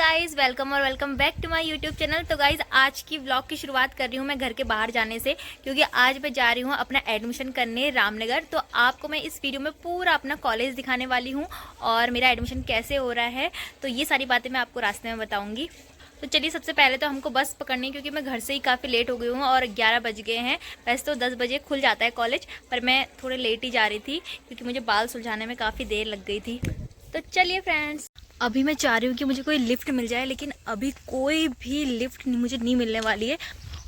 Guys, welcome और welcome back to my YouTube channel. तो guys आज की व्लॉग की शुरुआत कर रही हूँ मैं घर के बाहर जाने से, क्योंकि आज मैं जा रही हूँ अपना एडमिशन करने रामनगर। तो आपको मैं इस वीडियो में पूरा अपना कॉलेज दिखाने वाली हूँ और मेरा एडमिशन कैसे हो रहा है, तो ये सारी बातें मैं आपको रास्ते में बताऊँगी। तो चलिए, सबसे पहले तो हमको बस पकड़नी है, क्योंकि मैं घर से ही काफ़ी लेट हो गई हूँ और 11 बज गए हैं। वैसे तो 10 बजे खुल जाता है कॉलेज, पर मैं थोड़े लेट ही जा रही थी क्योंकि मुझे बाल सुलझाने में काफ़ी देर लग गई थी। तो चलिए फ्रेंड्स, अभी मैं चाह रही हूँ कि मुझे कोई लिफ्ट मिल जाए, लेकिन अभी कोई भी लिफ्ट मुझे नहीं मिलने वाली है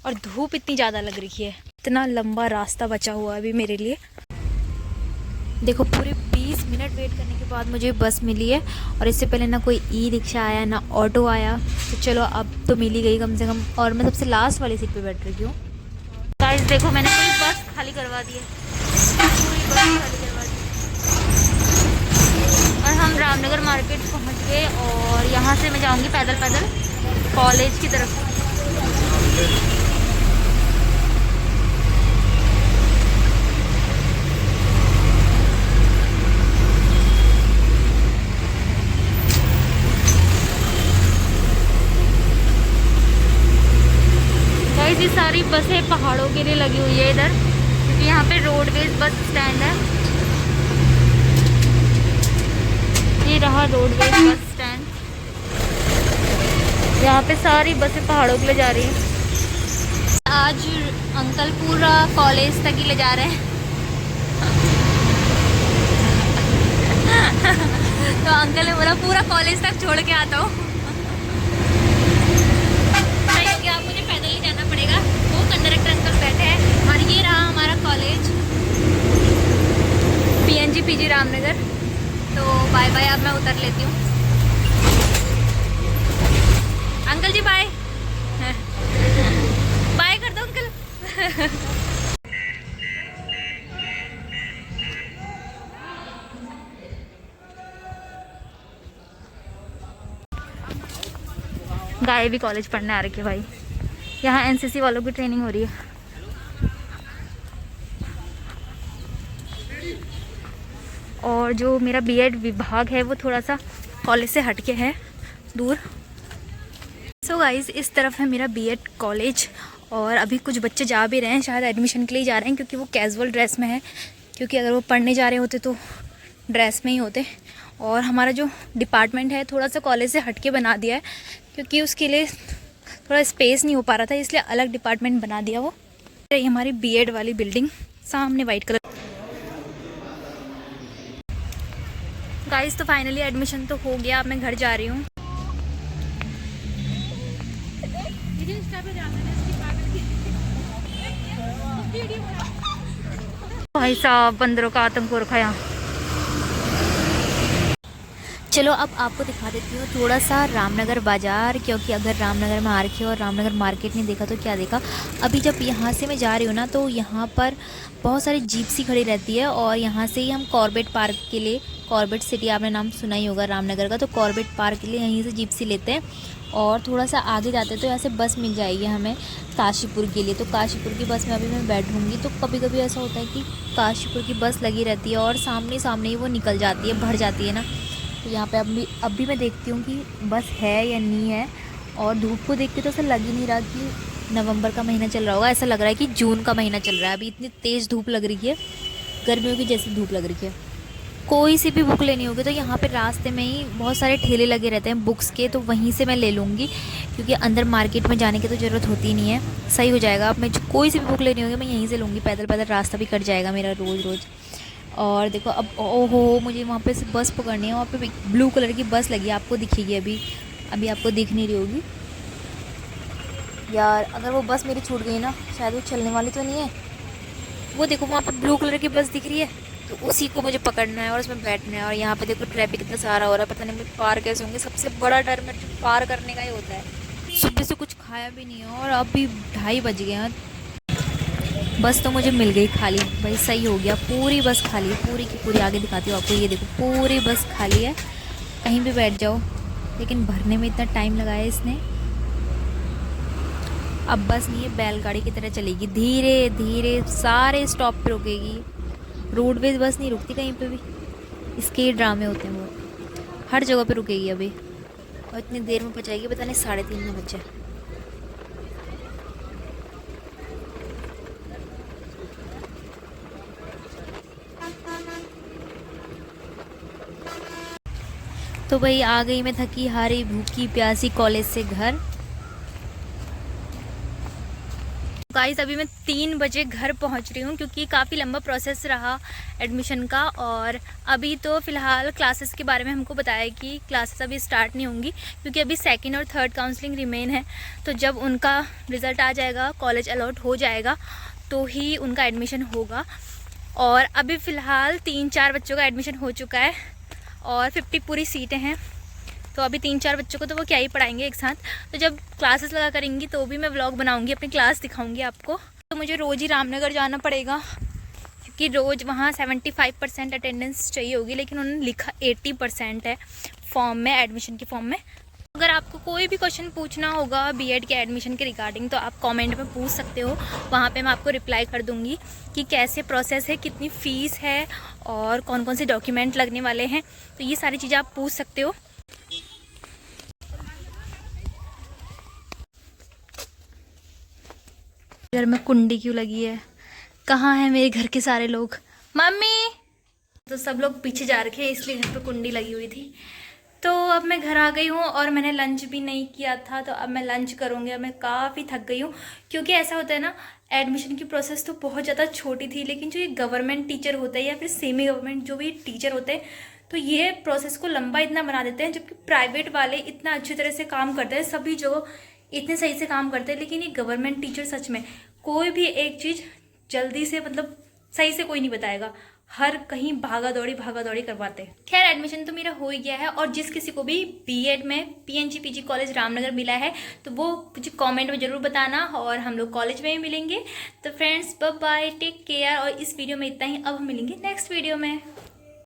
और धूप इतनी ज़्यादा लग रही है। इतना लंबा रास्ता बचा हुआ है अभी मेरे लिए। देखो, पूरे 20 मिनट वेट करने के बाद मुझे बस मिली है और इससे पहले ना कोई ई रिक्शा आया ना ऑटो आया। तो चलो, अब तो मिल ही गई कम से कम, और मैं सबसे लास्ट वाली सीट पे बैठ रही हूँ। गाइस देखो, मैंने पूरी बस खाली करवा दी है, पूरी बस खाली करवा दी और हम रामनगर मार्केट पहुँच गए और यहाँ से मैं जाऊँगी पैदल पैदल कॉलेज की तरफ। ये सारी बसें पहाड़ों के लिए लगी हुई है इधर, क्योंकि यहाँ पे रोडवेज बस स्टैंड है। ये रहा रोडवेज बस स्टैंड, यहाँ पे सारी बसें पहाड़ों के लिए जा रही हैं। आज अंकल पूरा कॉलेज तक ही ले जा रहे हैं। तो अंकल ने बोला पूरा कॉलेज तक छोड़ के आता हूँ। आप मुझे पैदल ही जाना पड़ेगा, वो कंडक्टर अंकल बैठे हैं। और ये रहा हमारा कॉलेज, PNG PG रामनगर। तो बाय बाय, अब मैं उतर लेती हूँ। अंकल जी बाय। बाय कर दो अंकल। गाय भी कॉलेज पढ़ने आ रही है भाई। यहाँ NCC वालों की ट्रेनिंग हो रही है। और जो मेरा B.Ed विभाग है वो थोड़ा सा कॉलेज से हटके है, दूर। सो गाइस, इस तरफ है मेरा B.Ed कॉलेज और अभी कुछ बच्चे जा भी रहे हैं, शायद एडमिशन के लिए जा रहे हैं, क्योंकि वो कैजुअल ड्रेस में है। क्योंकि अगर वो पढ़ने जा रहे होते तो ड्रेस में ही होते। और हमारा जो डिपार्टमेंट है थोड़ा सा कॉलेज से हटके बना दिया है, क्योंकि उसके लिए थोड़ा स्पेस नहीं हो पा रहा था, इसलिए अलग डिपार्टमेंट बना दिया वो। ये हमारी B.Ed वाली बिल्डिंग सामने वाइट कलर। गाइस, तो फाइनली एडमिशन तो हो गया, अब मैं घर जा रही हूँ। भाई साहब, बंदरों का आतंक हो रखा है यहाँ। चलो, अब आपको दिखा देती हूँ थोड़ा सा रामनगर बाज़ार, क्योंकि अगर रामनगर में आ रखे हो और रामनगर मार्केट नहीं देखा तो क्या देखा। अभी जब यहाँ से मैं जा रही हूँ ना, तो यहाँ पर बहुत सारी जीप्सी खड़ी रहती है और यहाँ से ही हम कॉर्बेट पार्क के लिए, कॉर्बेट सिटी आपने नाम सुना ही होगा रामनगर का, तो कॉर्बेट पार्क के लिए यहीं से जीप्सी लेते हैं और थोड़ा सा आगे जाते हैं तो यहाँ से बस मिल जाएगी हमें काशीपुर के लिए। तो काशीपुर की बस में अभी मैं बैठूँगी। तो कभी कभी ऐसा होता है कि काशीपुर की बस लगी रहती है और सामने सामने ही वो निकल जाती है, भर जाती है ना। तो यहाँ पे अभी मैं देखती हूँ कि बस है या नहीं है। और धूप को देख के तो ऐसा लग ही नहीं रहा कि नवंबर का महीना चल रहा होगा, ऐसा लग रहा है कि जून का महीना चल रहा है। अभी इतनी तेज़ धूप लग रही है, गर्मियों की जैसी धूप लग रही है। कोई सी भी बुक लेनी होगी तो यहाँ पे रास्ते में ही बहुत सारे ठेले लगे रहते हैं बुक्स के, तो वहीं से मैं ले लूँगी, क्योंकि अंदर मार्केट में जाने की तो ज़रूरत होती नहीं है। सही हो जाएगा, अब मैं कोई सी भी बुक लेनी होगी मैं यहीं से लूँगी, पैदल पैदल रास्ता भी कट जाएगा मेरा रोज़ रोज़। और देखो, अब ओहो, मुझे वहाँ पे से बस पकड़नी है। वहाँ पे ब्लू कलर की बस लगी है, आपको दिखेगी अभी आपको दिख नहीं रही होगी यार। अगर वो बस मेरी छूट गई ना, शायद वो चलने वाली तो नहीं है। वो देखो, वहाँ पे ब्लू कलर की बस दिख रही है, तो उसी को मुझे पकड़ना है और उसमें बैठना है। और यहाँ पे देखो ट्रैफिक कितना सारा हो रहा है, पता नहीं मैं पार कैसे होंगे। सबसे बड़ा डर मेरे पार करने का ही होता है। सुबह से कुछ खाया भी नहीं है और अभी 2:30 बज गए हैं। बस तो मुझे मिल गई खाली भाई, सही हो गया। पूरी बस खाली, पूरी की पूरी। आगे दिखाती हूँ आपको, ये देखो पूरी बस खाली है, कहीं भी बैठ जाओ। लेकिन भरने में इतना टाइम लगाया इसने। अब बस नहीं है, बैलगाड़ी की तरह चलेगी, धीरे धीरे सारे स्टॉप पे रुकेगी। रोडवेज बस नहीं रुकती कहीं पे भी, इसके ड्रामे होते हैं वो, हर जगह पे रुकेगी अभी। और इतनी देर में पहुँचाएगी, पता नहीं 3:30 बजे। तो भाई आ गई मैं थकी हारी भूखी प्यासी कॉलेज से घर। गाइस अभी मैं 3 बजे घर पहुंच रही हूँ क्योंकि काफ़ी लंबा प्रोसेस रहा एडमिशन का। और अभी तो फ़िलहाल क्लासेस के बारे में हमको बताया कि क्लासेस अभी स्टार्ट नहीं होंगी क्योंकि अभी 2nd और 3rd काउंसलिंग रिमेन है। तो जब उनका रिज़ल्ट आ जाएगा, कॉलेज अलॉट हो जाएगा, तो ही उनका एडमिशन होगा। और अभी फ़िलहाल 3-4 बच्चों का एडमिशन हो चुका है और 50 पूरी सीटें हैं। तो अभी 3-4 बच्चों को तो वो क्या ही पढ़ाएंगे एक साथ। तो जब क्लासेस लगा करेंगी तो भी मैं व्लॉग बनाऊंगी, अपनी क्लास दिखाऊंगी आपको। तो मुझे रोज़ ही रामनगर जाना पड़ेगा क्योंकि रोज़ वहाँ 75% अटेंडेंस चाहिए होगी, लेकिन उन्होंने लिखा 80% है फॉर्म में, एडमिशन के फॉर्म में। अगर आपको कोई भी क्वेश्चन पूछना होगा बीएड के एडमिशन के रिगार्डिंग तो आप कमेंट में पूछ सकते हो। वहाँ पे मैं आपको रिप्लाई कर दूँगी कि कैसे प्रोसेस है, कितनी फ़ीस है और कौन कौन से डॉक्यूमेंट लगने वाले हैं। तो ये सारी चीज़ें आप पूछ सकते हो। घर में कुंडी क्यों लगी है? कहाँ है मेरे घर के सारे लोग? मम्मी! तो सब लोग पीछे जा रखे हैं इसलिए घर पे कुंडी लगी हुई थी। तो अब मैं घर आ गई हूँ और मैंने लंच भी नहीं किया था, तो अब मैं लंच करूँगी। अब मैं काफ़ी थक गई हूँ क्योंकि ऐसा होता है ना, एडमिशन की प्रोसेस तो बहुत ज़्यादा छोटी थी, लेकिन जो ये गवर्नमेंट टीचर होता है या फिर सेमी गवर्नमेंट जो भी टीचर होते हैं, तो ये प्रोसेस को लंबा इतना बना देते हैं। जबकि प्राइवेट वाले इतना अच्छी तरह से काम करते हैं, सभी जगह इतने सही से काम करते हैं, लेकिन ये गवर्नमेंट टीचर सच में कोई भी एक चीज़ जल्दी से मतलब सही से कोई नहीं बताएगा, हर कहीं भागा दौड़ी करवाते हैं। खैर एडमिशन तो मेरा हो ही गया है और जिस किसी को भी बीएड में पीएनजी पीजी कॉलेज रामनगर मिला है तो वो मुझे कमेंट में ज़रूर बताना और हम लोग कॉलेज में ही मिलेंगे। तो friends bye bye, take care. और इस वीडियो में इतना ही, अब हम मिलेंगे नेक्स्ट वीडियो में।